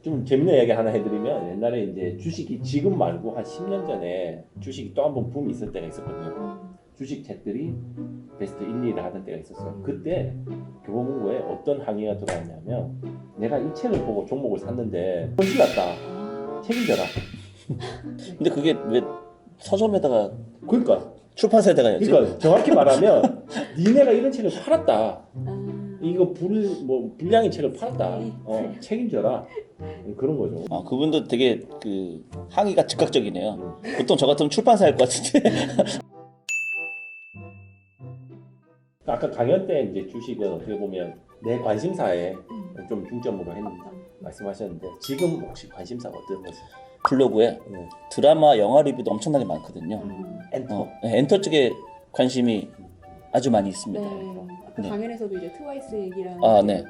좀 재밌는 이야기 하나 해드리면 옛날에 이제 주식이 지금 말고 한 10년 전에 주식이 또 한 번 붐이 있을 때가 있었거든요. 주식 책들이 베스트 1, 2를 하던 때가 있었어요. 그때 교보문고에 어떤 항의가 들어왔냐면 내가 이 책을 보고 종목을 샀는데 손실 났다. 책임져라. 근데 그게 왜 서점에다가 그러니까 출판사에다가 해야지? 그러니까 정확히 말하면 니네가 이런 책을 팔았다. 이거 불량의 책을 팔았다. 책임져라. 그런 거죠. 아, 그분도 되게 그 항의가 즉각적이네요. 보통 저 같으면 출판사 할 것 같은데. 아까 강연 때 이제 주식은 어떻게 보면 내 관심사에 좀 중점으로 말씀하셨는데 지금 혹시 관심사가 어떤 거세요? 블로그에 드라마, 영화 리뷰도 엄청나게 많거든요. 엔터. 엔터 쪽에 관심이 아주 많이 있습니다. 네. 아까 네. 강연에서도 이제 트와이스 얘기랑 네.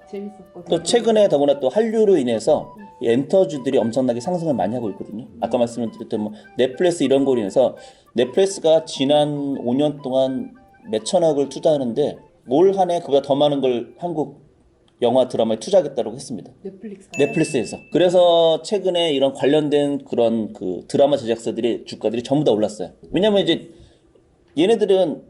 재밌었거든요. 또 최근에 더구나 또 한류로 인해서 이 엔터주들이 엄청나게 상승을 많이 하고 있거든요. 아까 말씀드렸던 뭐 넷플릭스 이런 거로 인해서 넷플릭스가 지난 5년 동안 몇천억을 투자하는데 올 한 해 그보다 더 많은 걸 한국 영화 드라마에 투자하겠다고 했습니다. 넷플릭스에서. 그래서 최근에 이런 관련된 그런 그 드라마 제작사들이 주가들이 전부 다 올랐어요. 왜냐면 이제 얘네들은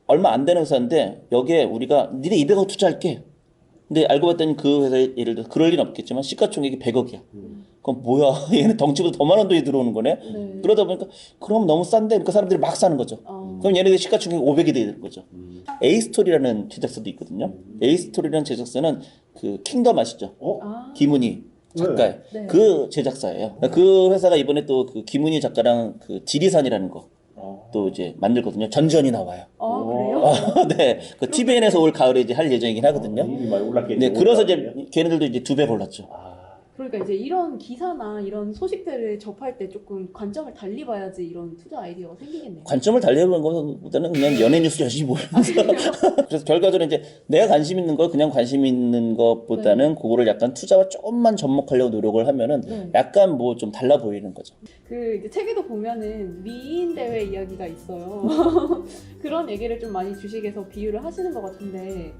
얼마 안 되는 회사인데 여기에 우리가 니네 200억 투자할게. 근데 알고 봤더니 그 회사에 예를 들어 그럴 리는 없겠지만 시가총액이 100억이야. 그럼 뭐야? 얘네 덩치보다 더 많은 돈이 들어오는 거네. 네. 그러다 보니까 그럼 너무 싼데 그러니까 사람들이 막 사는 거죠. 그럼 얘네들 시가총액이 500이 되는 거죠. A스토리라는 제작사도 있거든요. A스토리라는 제작사는 그 킹덤 아시죠? 김은희 작가의 네. 그 제작사예요. 그 회사가 이번에 또 그 김은희 작가랑 그 지리산이라는 거 또 이제 만들거든요. 전지현이 나와요. 그래요? 네, 그 TVN에서 올 가을에 이제 할 예정이긴 하거든요. 이미 많이 올랐겠네. 네, 그래서 이제 걔네들도 이제 2배 올랐죠. 그러니까 이제 이런 기사나 이런 소식들을 접할 때 조금 관점을 달리 봐야지 이런 투자 아이디어가 생기겠네요. 관점을 달리해보는 것보다는 그냥 연예 뉴스 열심히 보면서 그래서 결과적으로 이제 내가 관심 있는 걸 그냥 관심 있는 것보다는 그거를 약간 투자와 조금만 접목하려고 노력을 하면은 네. 약간 뭐 좀 달라 보이는 거죠. 그 이제 책에도 보면은 미인 대회 이야기가 있어요. 그런 얘기를 좀 많이 주식에서 비유를 하시는 것 같은데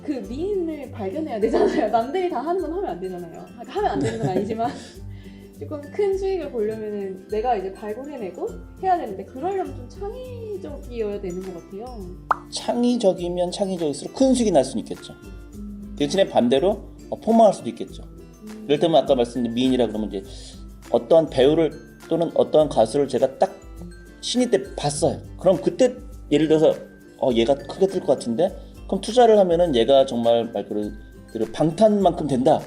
그 미인을 발견해야 되잖아요. 남들이 다 하는 건 하면 안 되잖아요. 하면 안 되는 건 아니지만 조금 큰 수익을 보려면은 내가 이제 발굴해내고 해야 되는데 그러려면 좀 창의적이어야 되는 것 같아요. 창의적이면 창의적일수록 큰 수익이 날 수는 있겠죠. 대신에 반대로 폭망할 수도 있겠죠. 이를테면 아까 말씀드린 미인이라 그러면 이제 어떠한 배우를 또는 어떠한 가수를 제가 딱 신인 때 봤어요. 그럼 그때 예를 들어서 얘가 크게 뜰 것 같은데 그럼 투자를 하면은 얘가 정말 말 그대로 방탄만큼 된다.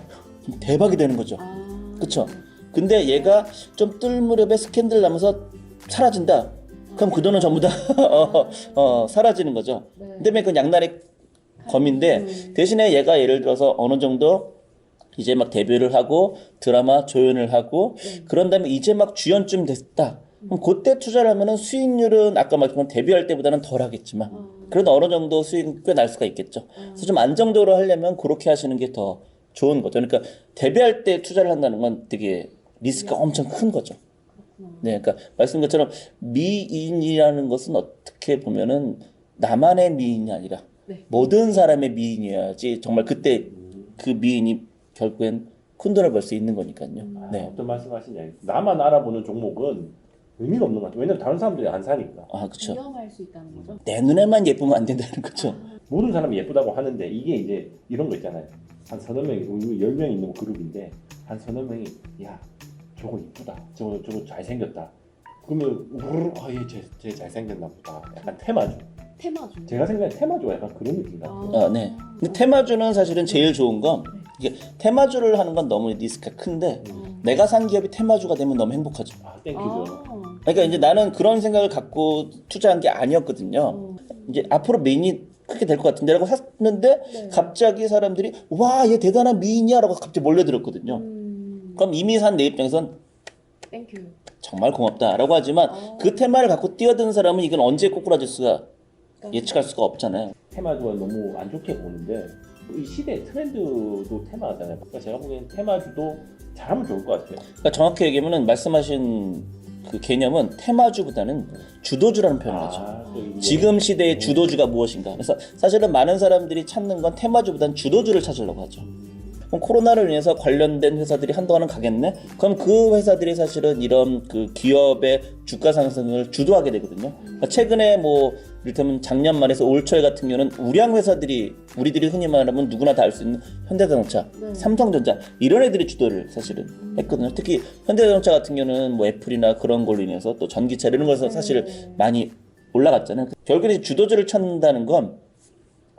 그럼 대박이 되는 거죠. 그쵸? 근데 얘가 좀 뜰 무렵에 스캔들 나면서 사라진다. 그럼 그 돈은 전부 다 사라지는 거죠. 네. 근데 그건 양날의 검인데 대신에 얘가 예를 들어서 어느 정도 이제 막 데뷔를 하고 드라마 조연을 하고 그런 다음에 이제 막 주연쯤 됐다. 그럼 그때 투자를 하면은 수익률은 아까 말했던 데뷔할 때보다는 덜 하겠지만 그래도 어느 정도 수익은 꽤 날 수가 있겠죠. 그래서 좀 안정적으로 하려면 그렇게 하시는 게 더 좋은 거죠. 그러니까 데뷔할 때 투자를 한다는 건 되게 리스크가 엄청 큰 거죠. 네, 그러니까 말씀 것처럼 미인이라는 것은 어떻게 보면은 나만의 미인이 아니라 모든 사람의 미인이어야지 정말 그때 그 미인이 결국엔 큰 돈을 벌 수 있는 거니까요. 네. 어떤 말씀하시냐? 나만 알아보는 종목은 의미가 없는 것 같아요. 왜냐면 다른 사람들이 안 사니까. 그렇죠. 위험할 수 있다는 거죠. 내 눈에만 예쁘면 안 된다는 거죠. 모든 사람이 예쁘다고 하는데 이게 이제 이런 거 있잖아요. 한 서너 명이 10명 있는 그룹인데 한 서너 명이 야 저거 이쁘다. 저거 잘생겼다. 그러면 우르르 얘 잘생겼나 보다. 약간 테마주. 제가 생각하는 테마주가 약간 그런 느낌 같아요. 네. 근데 테마주는 사실은 제일 좋은 건 이게 테마주를 하는 건 너무 리스크가 큰데 내가 산 기업이 테마주가 되면 너무 행복하죠. 땡큐죠. 그러니까 이제 나는 그런 생각을 갖고 투자한 게 아니었거든요. 이제 앞으로 미인이 크게 될 것 같은데라고 샀는데 갑자기 사람들이 와, 얘 대단한 미인이야라고 갑자기 몰려들었거든요. 그럼 이미 산 내 입장에선 땡큐. 정말 고맙다라고 하지만 그 테마를 갖고 뛰어든 사람은 이건 언제 꼬꾸라질 수가 예측할 수가 없잖아요. 테마주가 너무 안 좋게 보는데 이 시대 트렌드도 테마잖아요. 그러니까 제가 보기엔 테마주도 잘하면 좋을 것 같아요. 그러니까 정확히 얘기하면 말씀하신 그 개념은 테마주보다는 주도주라는 표현을 하죠. 지금 시대의 주도주가 무엇인가. 그래서 사실은 많은 사람들이 찾는 건 테마주보다는 주도주를 찾으려고 하죠. 그럼 코로나로 인해서 관련된 회사들이 한동안은 가겠네? 그럼 그 회사들이 사실은 이런 그 기업의 주가 상승을 주도하게 되거든요. 그러니까 최근에 뭐 이를테면 작년 말에서 올 초에 같은 경우는 우량 회사들이 우리들이 흔히 말하면 누구나 다 알 수 있는 현대자동차, 네. 삼성전자 이런 애들이 주도를 사실은 했거든요. 특히 현대자동차 같은 경우는 뭐 애플이나 그런 걸로 인해서 또 전기차 이런 거에서 사실 많이 올라갔잖아요. 결국에 주도주를 찾는다는 건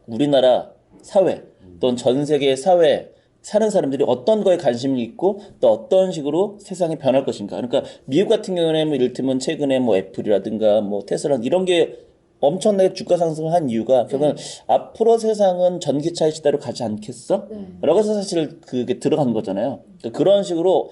우리나라 사회 또는 전 세계 사회 사는 사람들이 어떤 거에 관심이 있고 또 어떤 식으로 세상이 변할 것인가. 그러니까 미국 같은 경우는 뭐 이를테면 최근에 뭐 애플이라든가 뭐 테슬라 이런 게 엄청나게 주가 상승을 한 이유가 결국은 앞으로 세상은 전기차의 시대로 가지 않겠어? 라고 해서 사실 그게 들어간 거잖아요. 그러니까 그런 식으로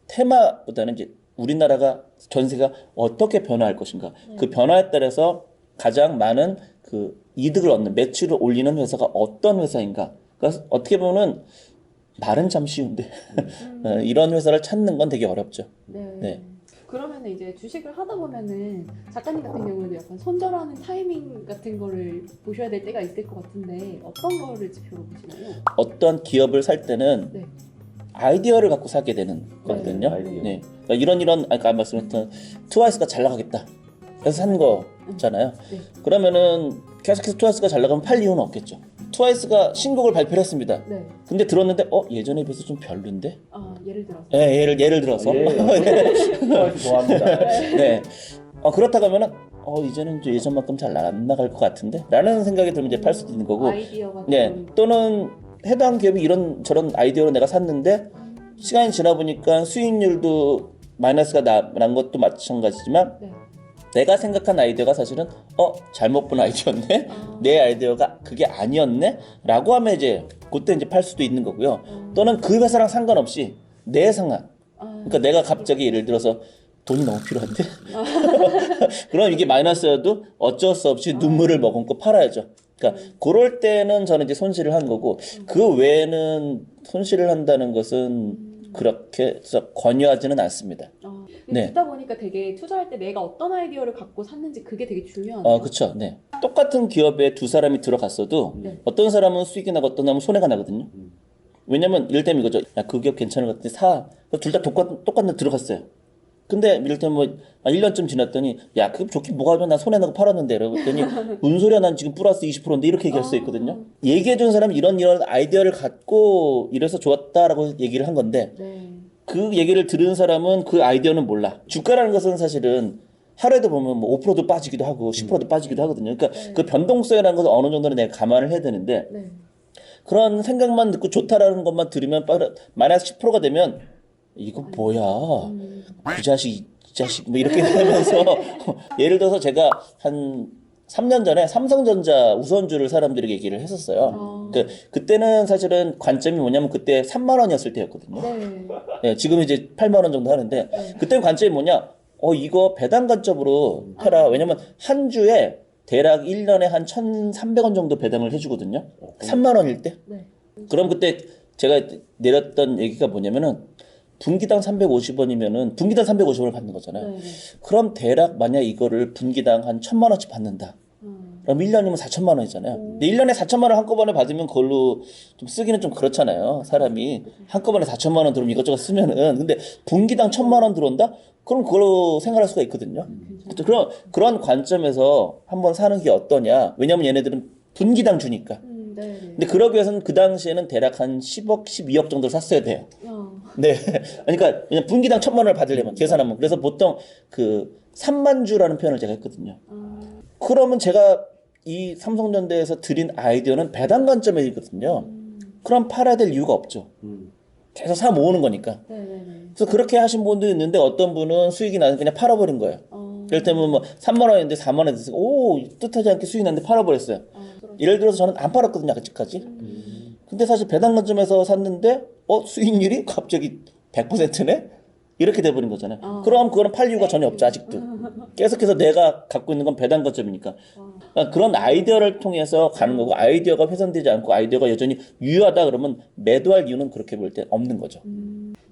테마보다는 이제 우리나라가 전 세계가 어떻게 변화할 것인가. 그 변화에 따라서 가장 많은 그 이득을 얻는 매출을 올리는 회사가 어떤 회사인가. 그러니까 어떻게 보면은 말은 참 쉬운데 이런 회사를 찾는 건 되게 어렵죠. 네. 그러면 이제 주식을 하다 보면은 작가님 같은 경우에도 약간 손절하는 타이밍 같은 거를 보셔야 될 때가 있을 것 같은데 어떤 거를 지표로 보시나요? 어떤 기업을 살 때는 네. 아이디어를 갖고 사게 되는 거거든요. 아이디어. 네. 그러니까 이런 아까 말씀했던 트와이스가 잘 나가겠다. 그래서 산 거잖아요. 네. 그러면은 계속해서 트와이스가 잘 나가면 팔 이유는 없겠죠. 트와이스가 신곡을 발표를 했습니다. 네. 근데 들었는데 예전에 비해서 좀 별론데? 아 예를 들어서. 네, 예를 들어서. 좋아합니다. 네. 그렇다고 하면은 이제는 좀 예전만큼 잘 안 나갈 것 같은데? 라는 생각이 들면 이제 팔 수도 있는 거고. 아이디어가 네. 좀- 또는 해당 기업이 이런 저런 아이디어로 내가 샀는데 시간이 지나 보니까 수익률도 마이너스가 난 것도 마찬가지지만 네. 내가 생각한 아이디어가 사실은 잘못 본 아이디어였네. 내 아이디어가 그게 아니었네. 라고 하면 이제 그때 이제 팔 수도 있는 거고요. 또는 그 회사랑 상관없이 내 상황. 그러니까 내가 갑자기 예를 들어서 돈이 너무 필요한데. 그럼 이게 마이너스여도 어쩔 수 없이 눈물을 머금고 팔아야죠. 그러니까 그럴 때는 저는 이제 손실을 한 거고 그 외에는 손실을 한다는 것은 그렇게 해서 권유하지는 않습니다. 네. 듣다 보니까 되게 투자할 때 내가 어떤 아이디어를 갖고 샀는지 그게 되게 중요하네요. 그렇죠. 네. 똑같은 기업에 두 사람이 들어갔어도 네. 어떤 사람은 수익이 나고 어떤 사람은 손해가 나거든요. 왜냐면 이를테면 이거죠. 야, 그 기업 괜찮은 것 같은데 사. 둘 다 똑같은 데 들어갔어요. 근데 이를테면 뭐 1년쯤 지났더니 야, 그게 좋긴 뭐가 하면 난 손해 나고 팔았는데 라고 했더니 뭔 소리야 난 지금 플러스 20%인데 이렇게 얘기할 수 있거든요. 얘기해 준 사람이 이런 아이디어를 갖고 이래서 좋았다라고 얘기를 한 건데 네. 그 얘기를 들은 사람은 그 아이디어는 몰라. 주가라는 것은 사실은 하루에도 보면 뭐 5%도 빠지기도 하고 10%도 빠지기도 하거든요. 그러니까 그 변동성이라는 것을 어느 정도는 내가 감안을 해야 되는데 네. 그런 생각만 듣고 좋다라는 것만 들으면 마이너스 10%가 되면 이거 뭐야? 그 자식, 이 자식 뭐 이렇게 하면서 예를 들어서 제가 한 3년 전에 삼성전자 우선주를 사람들에게 얘기를 했었어요. 그때는 사실은 관점이 뭐냐면 그때 3만 원이었을 때였거든요. 네. 네, 지금 이제 8만 원 정도 하는데 그때는 관점이 뭐냐? 이거 배당 관점으로 해라. 왜냐면 한 주에 대략 1년에 한 1,300원 정도 배당을 해주거든요. 3만 원일 때. 네. 그럼 그때 제가 내렸던 얘기가 뭐냐면은 분기당 350원이면은 분기당 350원을 받는 거잖아요. 네. 그럼 대략 만약 이거를 분기당 한 1,000만 원씩 받는다. 그럼 1년이면 4천만 원이잖아요. 근데 1년에 4천만 원 한꺼번에 받으면 그걸로 좀 쓰기는 좀 그렇잖아요. 사람이 한꺼번에 4천만 원 들어오면 이것저것 쓰면은 근데 분기당 1,000만 원 들어온다? 그럼 그걸로 생활할 수가 있거든요. 그런 관점에서 한번 사는 게 어떠냐? 왜냐면 얘네들은 분기당 주니까. 네. 근데 그러기 위해서는 그 당시에는 대략 한 10억, 12억 정도를 샀어야 돼요. 네. 그러니까 그냥 분기당 1,000만 원을 받으려면 계산하면. 그래서 보통 그 3만 주라는 표현을 제가 했거든요. 그러면 제가 이 삼성전자에서 드린 아이디어는 배당 관점이거든요. 그럼 팔아야 될 이유가 없죠. 계속 사 모으는 거니까. 그래서 그렇게 하신 분도 있는데 어떤 분은 수익이 나서 그냥 팔아버린 거예요. 예를 들면 뭐 3만 원인데 4만 원 됐어요. 뜻하지 않게 수익이 났는데 팔아버렸어요. 예를 들어서 저는 안 팔았거든요, 아직까지. 근데 사실 배당 관점에서 샀는데 수익률이 갑자기 100%네? 이렇게 돼버린 거잖아요. 아. 그럼 그거는 팔 이유가 전혀 없죠, 아직도. 계속해서 내가 갖고 있는 건 배당 거점이니까. 그러니까 그런 아이디어를 통해서 가는 거고, 아이디어가 훼손되지 않고 아이디어가 여전히 유효하다 그러면 매도할 이유는 그렇게 볼 때 없는 거죠.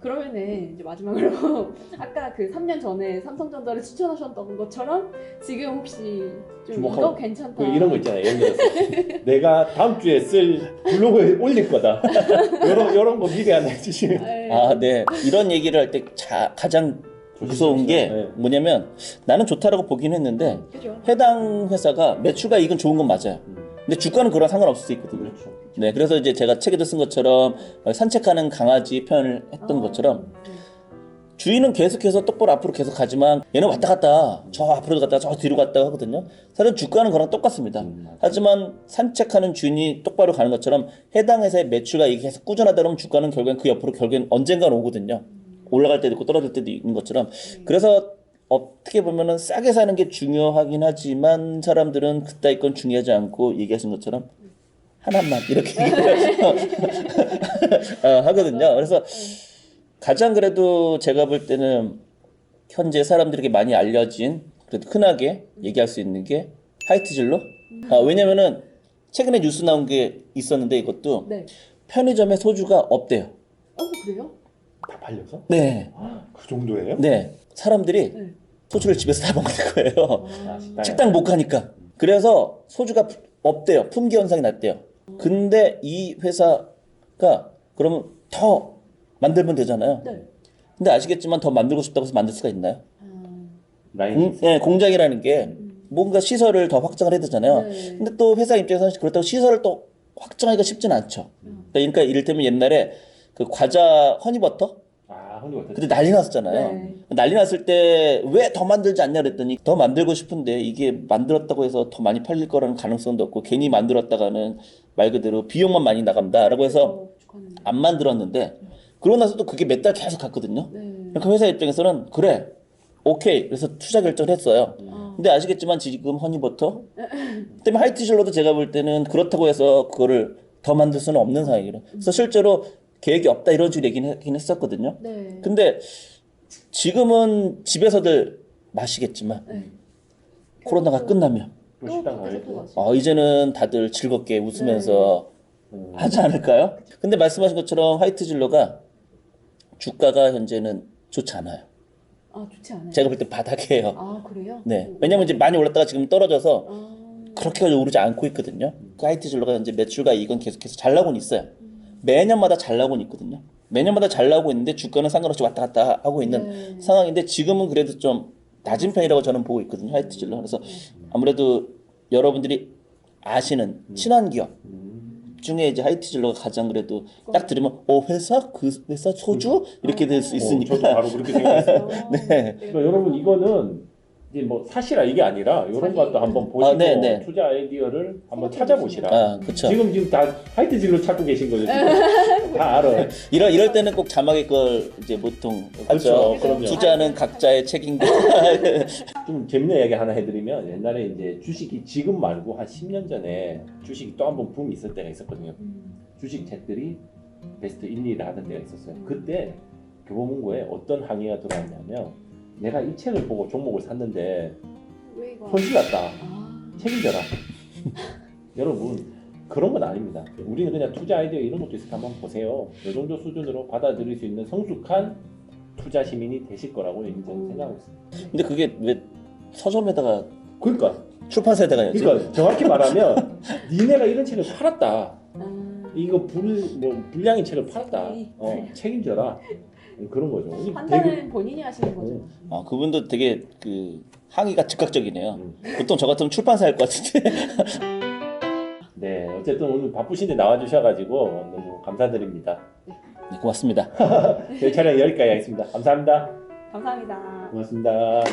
그러면은 이제 마지막으로 아까 그 3년 전에 삼성전자를 추천하셨던 것처럼 지금 혹시 좀 주목하고- 이거 괜찮다. 그 이런 거 있잖아요. 예를 들어서 내가 다음 주에 쓸 블로그에 올릴 거다. 이런 거 미리 안 해주시면 네. 아, 네. 이런 얘기를 할 때 가장 무서운 게 네. 뭐냐면 나는 좋다라고 보긴 했는데 그죠? 해당 회사가 매출과 이익은 좋은 건 맞아요. 근데 주가는 그런 상관없을 수 있거든요. 그렇죠. 네, 그래서 이제 제가 책에도 쓴 것처럼 산책하는 강아지 표현을 했던 것처럼 주인은 계속해서 똑바로 앞으로 계속 가지만 얘는 왔다 갔다 저 앞으로도 갔다가 저 뒤로 갔다 하거든요. 사실 주가는 그랑 똑같습니다. 맞아요. 하지만 산책하는 주인이 똑바로 가는 것처럼 해당 회사의 매출과 이익이 계속 꾸준하다 그러면 주가는 결국엔 그 옆으로 결국엔 언젠간 오거든요. 올라갈 때도 있고 떨어질 때도 있는 것처럼. 그래서 어떻게 보면은 싸게 사는 게 중요하긴 하지만 사람들은 그따위 건 중요하지 않고 얘기하신 것처럼 하나만 이렇게 하거든요. 그래서 가장 그래도 제가 볼 때는 현재 사람들에게 많이 알려진 그래도 흔하게 얘기할 수 있는 게 화이트 진로. 왜냐면은 최근에 뉴스 나온 게 있었는데 이것도 네. 편의점에 소주가 없대요. 그래요? 다 팔려서? 네, 그 정도예요? 네. 사람들이 네. 소주를 집에서 다 먹는 거예요. 아, 식당에. 식당 못 가니까. 그래서 소주가 없대요. 품귀 현상이 났대요. 근데 이 회사가 그러면 더 만들면 되잖아요. 네. 근데 아시겠지만 더 만들고 싶다고 해서 만들 수가 있나요? 라인 네, 공장이라는 게 뭔가 시설을 더 확장을 해야 되잖아요. 네. 근데 또 회사 입장에서는 그렇다고 시설을 또 확장하기가 쉽진 않죠. 그러니까 이를테면 옛날에 그 과자 허니버터? 허니버터. 그때 난리 났었잖아요. 네. 난리 났을 때 왜 더 만들지 않냐 그랬더니 더 만들고 싶은데 이게 만들었다고 해서 더 많이 팔릴 거라는 가능성도 없고 괜히 만들었다가는 말 그대로 비용만 많이 나간다라고 해서 안 만들었는데 그러고 나서 또 그게 몇 달 계속 갔거든요. 네. 그러니까 회사 입장에서는 그래 오케이 그래서 투자 결정을 했어요. 근데 아시겠지만 지금 허니버터 때문에 하이트실로도 제가 볼 때는 그렇다고 해서 그거를 더 만들 수는 없는 상황이에요. 그래서 실제로 계획이 없다 이런 식으로 얘기는 했었거든요. 네. 근데 지금은 집에서들 마시겠지만 네. 코로나가 끝나면 또 식당 계속 가야죠. 가시죠. 이제는 다들 즐겁게 웃으면서 하지 않을까요? 근데 말씀하신 것처럼 화이트 진로가 주가가 현재는 좋지 않아요. 좋지 않아요. 제가 볼 때 바닥이에요. 그래요? 네. 왜냐면 이제 많이 올랐다가 지금 떨어져서 아, 그렇게까지 오르지 않고 있거든요. 그 화이트 진로가 현재 매출과 이익은 계속해서 잘 나오고는 있어요. 매년마다 잘 나오고는 있거든요. 매년마다 잘 나오고 있는데 주가는 상관없이 왔다 갔다 하고 있는 네. 상황인데 지금은 그래도 좀 낮은 편이라고 저는 보고 있거든요. 화이트 진로. 그래서 아무래도 여러분들이 아시는 친한 기업 중에 이제 하이트 진로가 가장 그래도 딱 들으면 회사? 그 회사 소주? 이렇게 될 수 있으니까. 저도 바로 그렇게 생각했어요. 네. 그러니까 여러분 이거는 이제 뭐 사실아 이게 아니라 이런 것도 한번 보시고 네, 네. 투자 아이디어를 한번 생각해 찾아보시라. 그렇죠. 지금 다 화이트 진로 찾고 계신 거죠. 지금. 다 알아. 이럴 때는 꼭 자막에 그걸 이제 보통 하죠. 그렇죠. 그럼요. 투자는 각자의 책임다. 좀 재밌는 이야기 하나 해드리면 옛날에 이제 주식이 지금 말고 한 10년 전에 주식이 또 한 번 붐이 있을 때가 있었거든요. 주식 책들이 베스트 1, 2를 하던 때가 있었어요. 그때 교보문고에 어떤 항의가 들어왔냐면 내가 이 책을 보고 종목을 샀는데 왜 이거? 손실 났다. 아, 책임져라. 여러분 그런 건 아닙니다. 우리는 그냥 투자 아이디어 이런 것도 있으니까 한번 보세요. 이 정도 수준으로 받아들일 수 있는 성숙한 투자 시민이 되실 거라고 저는 생각하고 있습니다. 근데 그게 왜 서점에다가 그러니까 출판사에다가 했지? 그러니까 정확히 말하면 니네가 이런 책을 팔았다. 이거 불량인 책을 팔았다. 책임져라. 그런 거죠. 판단은 본인이 하시는 거죠. 그분도 되게 그 항의가 즉각적이네요. 보통 저 같으면 출판사 할 것 같은데. 네, 어쨌든 오늘 바쁘신데 나와주셔가지고 너무 감사드립니다. 네, 고맙습니다. 저희 촬영 여기까지 하겠습니다. 감사합니다. 감사합니다. 고맙습니다.